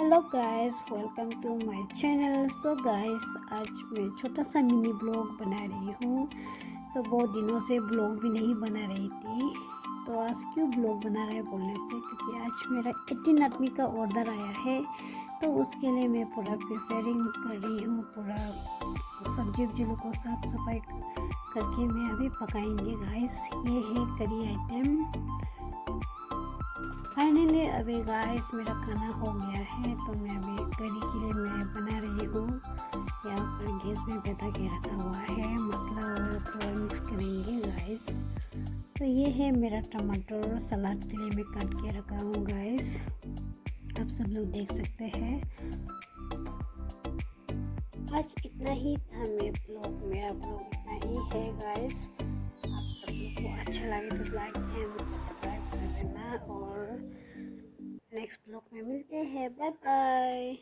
Hello guys, welcome to my channel. So guys, आज मैं छोटा सा मिनी ब्लॉग बना रही हूँ। बहुत दिनों से ब्लॉग भी नहीं बना रही थी, तो आज क्यों ब्लॉग बना रहा है बोलने से, क्योंकि आज मेरा 18 आदमी का ऑर्डर आया है। तो उसके लिए मैं पूरा प्रिपेयरिंग कर रही हूँ। पूरा सब्जी उब्जी को साफ़ सफाई करके मैं अभी पकाएंगे गाइस। ये है करी आइटम। फाइनली अभी गाइस मेरा खाना हो गया है, तो मैं अभी करी के लिए मैं बना रही हूँ। यहाँ पर गैस में बैठा के रखा हुआ है, मसाला और थोड़ा मिक्स करेंगे गाइस। तो ये है मेरा टमाटर सलाद के लिए मैं काट के रखा हूँ गाइस, आप सब लोग देख सकते हैं। आज इतना ही था मेरा ब्लॉग इतना ही है गाइस। आप सब लोग को अच्छा लगे तो लाइक एंड सब्सक्राइब कर देना, और नेक्स्ट ब्लॉग में मिलते हैं। Bye bye.